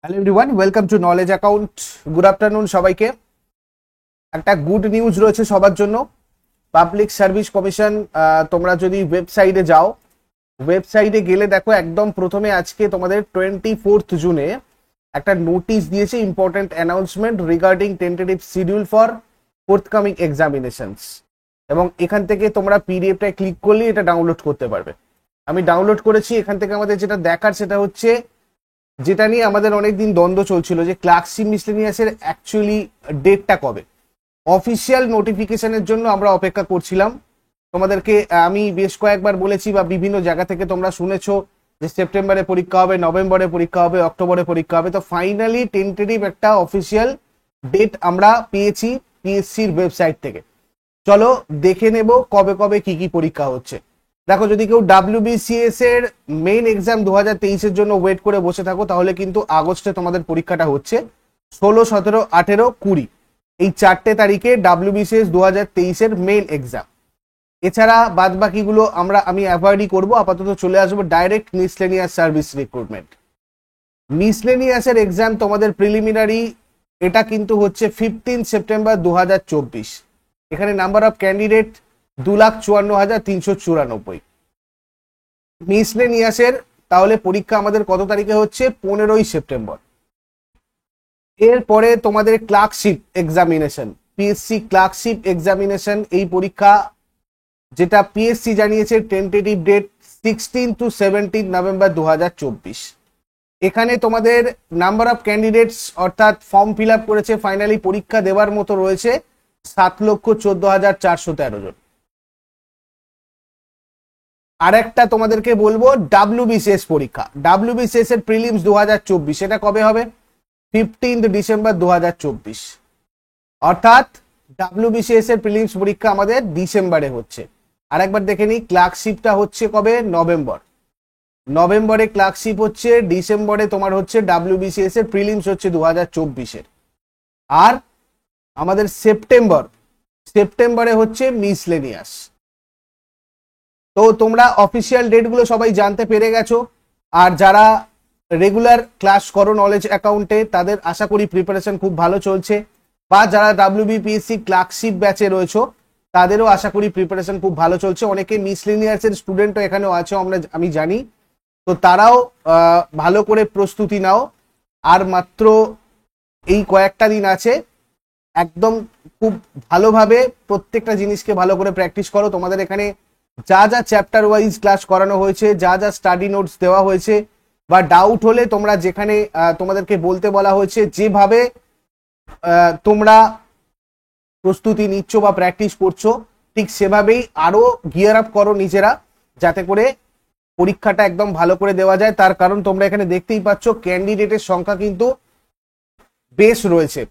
Hello everyone, welcome to knowledge account. Good afternoon সবাইকে। একটা good news রয়েছে সবার জন্য। পাবলিক সার্ভিস কমিশন, তোমরা যদি ওয়েবসাইটে যাও, ওয়েবসাইটে গেলে দেখো একদম প্রথমে আজকে তোমাদের 24 জুনে একটা নোটিশ দিয়েছে, important announcement regarding tentative schedule for forthcoming examinations. এবং এখান থেকে তোমরা পিডিএফটা ক্লিক করলে এটা ডাউনলোড করতে পারবে। আমি ডাউনলোড করেছি। এখান থেকে আমাদের যেটা দেখার সেটা হচ্ছে, যেটা নিয়ে আমাদের অনেকদিন দ্বন্দ্ব চলছিল, যে ক্লার্কশিপ মিসলেনিয়াসের অ্যাকচুয়ালি ডেটটা কবে। অফিসিয়াল নোটিফিকেশনের জন্য আমরা অপেক্ষা করছিলাম। তোমাদেরকে আমি বেশ কয়েকবার বলেছি বা বিভিন্ন জায়গা থেকে তোমরা শুনেছো যে সেপ্টেম্বরে পরীক্ষা হবে, নভেম্বরে পরীক্ষা হবে, অক্টোবরে পরীক্ষা হবে। তো ফাইনালি টেন্টেটিভ একটা অফিসিয়াল ডেট আমরা পেয়েছি পিএসসির ওয়েবসাইট থেকে। চলো দেখে নেব কবে কবে কি কি পরীক্ষা হচ্ছে। দেখো, যদি কেউ WBCS এর মেইন এক্সাম 2023-এর জন্য ওয়েট করে বসে থাকো, তাহলে কিন্তু আগস্টে তোমাদের পরীক্ষাটা হচ্ছে। 16, 17, 18, 20 এই 4টে তারিখে WBCS 2023-এর মেইন এক্সাম। এছাড়া বাদ বাকিগুলো আমি অ্যাভয়েডই করবো। আপাতত চলে আসবো ডাইরেক্ট মিসলেনিয়াস সার্ভিস রিক্রুটমেন্ট। মিসলেনিয়াসের এক্সাম তোমাদের প্রিলিমিনারি, এটা কিন্তু হচ্ছে 15 সেপ্টেম্বর 2024। এখানে নাম্বার অফ ক্যান্ডিডেট 2,54,394। মিসলেনিয়াসের তাহলে পরীক্ষা আমাদের কত তারিখে হচ্ছে? 15ই সেপ্টেম্বর। এরপরে তোমাদের clerkship examination, PSC clerkship examination, এই পরীক্ষা যেটা পিএসসি জানিয়েছে টেন্টেটিভ ডেট 16 to 17 নভেম্বর 2024। এখানে তোমাদের নাম্বার অফ ক্যান্ডিডেটস অর্থাৎ ফর্ম ফিল আপ করেছে, ফাইনালি পরীক্ষা দেওয়ার মতো রয়েছে 7,14,413 জন। আরেকটা তোমাদেরকে বলবো, WBCS পরীক্ষা, WBCS এর প্রিলিমস 2024, এটা কবে হবে? 15 ডিসেম্বর 2024। অর্থাৎ WBCS এর প্রিলিমস পরীক্ষা আমাদের ডিসেম্বরে হচ্ছে। আরেকবার দেখে নিই, ক্লার্কশিপটা হচ্ছে কবে? নভেম্বরে ক্লার্কশিপ হচ্ছে, ডিসেম্বরে তোমার হচ্ছে WBCS এর প্রিলিমস হচ্ছে 2024-এর। আর আমাদের সেপ্টেম্বরে হচ্ছে মিসলেনিয়াস। তো তোমরা অফিসিয়াল ডেটগুলো সবাই জানতে পেরে গেছো। আর যারা রেগুলার ক্লাস করো নলেজ অ্যাকাউন্টে, তাদের আশা করি প্রিপারেশন খুব ভালো চলছে। বা যারা WBPSC ক্লার্কশিপ ব্যাচে রয়েছো, তাদেরও আশা করি প্রিপারেশন খুব ভালো চলছে। অনেকে মিসলেনিয়াসের স্টুডেন্টও এখানেও আছে, আমি জানি। তো তারাও ভালো করে প্রস্তুতি নাও। আর মাত্র এই কয়েকটা দিন আছে, একদম খুব ভালোভাবে প্রত্যেকটা জিনিসকে ভালো করে প্র্যাকটিস করো। তোমাদের এখানে যা যা চ্যাপ্টার ওয়াইজ ক্লাস করানো হয়েছে, যা যা স্টাডি নোটস দেওয়া হয়েছে, বা ডাউট হলে তোমরা যেখানে তোমাদেরকে বলতে বলা হয়েছে, যেভাবে তোমরা প্রস্তুতি নিচ্ছ বা প্র্যাকটিস করছো, ঠিক সেভাবেই আরো গিয়ার আপ করো নিজেরা, যাতে করে পরীক্ষাটা একদম ভালো করে দেওয়া যায়। তার কারণ তোমরা এখানে দেখতেই পাচ্ছ ক্যান্ডিডেটের সংখ্যা কিন্তু বেশ রয়েছে।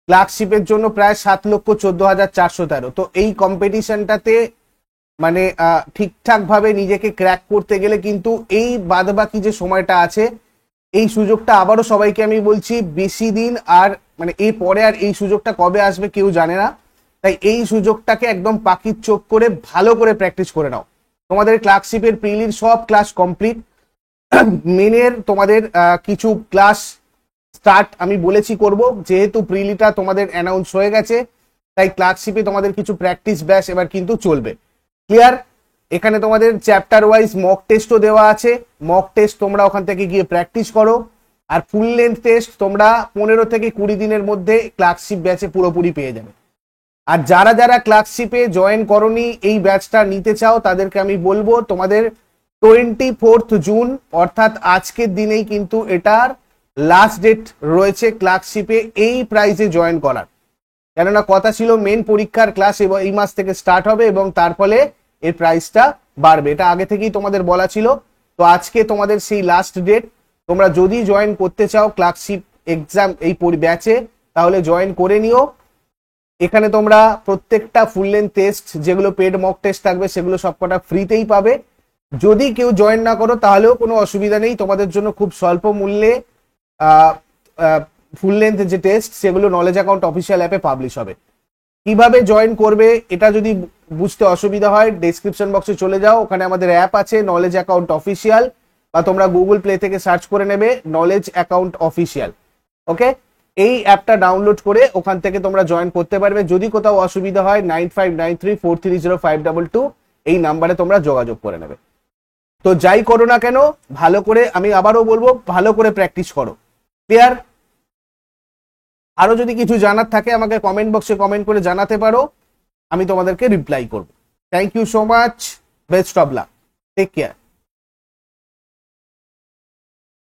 ক্লার্কশিপের জন্য প্রায় 7,14,413। তো এই কম্পিটিশনটাতে মানে ঠিকঠাক ভাবে নিজেকে ক্র্যাক করতে গেলে কিন্তু এই বাদবাকি যে সময়টা আছে, এই সুযোগটা আবারও সবাইকে আমি বলছি, বেশি দিন আর মানে এই পরে আর এই সুযোগটা কবে আসবে কেউ জানে না। তাই এই সুযোগটাকে একদম পাখির চোখ করে ভালো করে প্র্যাকটিস করে নাও। তোমাদের ক্লার্কশিপের প্রিলির সব ক্লাস কমপ্লিট। মেনের তোমাদের কিছু ক্লাস স্টার্ট আমি বলেছি করব, যেহেতু প্রিলিটা তোমাদের অ্যানাউন্স হয়ে গেছে, তাই ক্লার্কশিপে তোমাদের কিছু প্র্যাকটিস ব্যাচ এবার কিন্তু চলবে। ক্লিয়ার? এখানে তোমাদের চ্যাপ্টার ওয়াইজ মক টেস্টও দেওয়া আছে। মক টেস্ট তোমরা ওখান থেকে গিয়ে প্র্যাকটিস করো। আর ফুল লেন্থ টেস্ট তোমরা 15 থেকে 20 দিনের মধ্যে ক্লার্কশিপ ব্যাচে পুরোপুরি পেয়ে যাবে। আর যারা যারা ক্লার্কশিপে জয়েন করনি, এই ব্যাচটা নিতে চাও, তাদেরকে আমি বলবো তোমাদের 24 জুন অর্থাৎ আজকের দিনেই কিন্তু এটার লাস্ট ডেট রয়েছে ক্লার্কশিপে এই প্রাইজে জয়েন করার। কেননা কথা ছিল মেন পরীক্ষার ক্লাস এই মাস থেকে স্টার্ট হবে এবং তার ফলে এর প্রাইসটা বাড়বে। এটা আগে থেকেই তোমাদের বলা ছিল। তো আজকে তোমাদের সেই লাস্ট ডেট। তোমরা যদি জয়েন করতে চাও ক্লার্কশিপ এক্সাম এই ব্যাচে, তাহলে জয়েন করে নিও। এখানে তোমরা প্রত্যেকটা ফুল লেন্থ টেস্ট, যেগুলো পেড মক টেস্ট থাকবে, সেগুলো সবকটা ফ্রিতেই পাবে। যদি কেউ জয়েন না করো তাহলেও কোনো অসুবিধা নেই, তোমাদের জন্য খুব স্বল্প মূল্যে ফুল লেন্থ যে টেস্ট, সেগুলো নলেজ অ্যাকাউন্ট অফিসিয়াল অ্যাপে পাবলিশ হবে। কিভাবে জয়েন করবে এটা যদি বুঝতে অসুবিধা হয়, ডেসক্রিপশন বক্সে চলে যাও, ওখানে আমাদের অ্যাপ আছে নলেজ অ্যাকাউন্ট অফিসিয়াল, বা তোমরা গুগল প্লে থেকে সার্চ করে নেবে নলেজ অ্যাকাউন্ট অফিসিয়াল। ওকে, এই অ্যাপটা ডাউনলোড করে ওখান থেকে তোমরা জয়েন করতে পারবে। যদি কোথাও অসুবিধা হয় 9593430522 এই নাম্বারে তোমরা যোগাযোগ করে নেবে। তো যাই করো না কেন, ভালো করে, আমি আবারও বলবো, ভালো করে প্র্যাকটিস করো। ক্লিয়ার? আরো যদি কিছু জানার থাকে আমাকে কমেন্ট বক্সে কমেন্ট করে জানাতে পারো, আমি তোমাদেরকে রিপ্লাই করব। Thank you so much, best of luck, take care.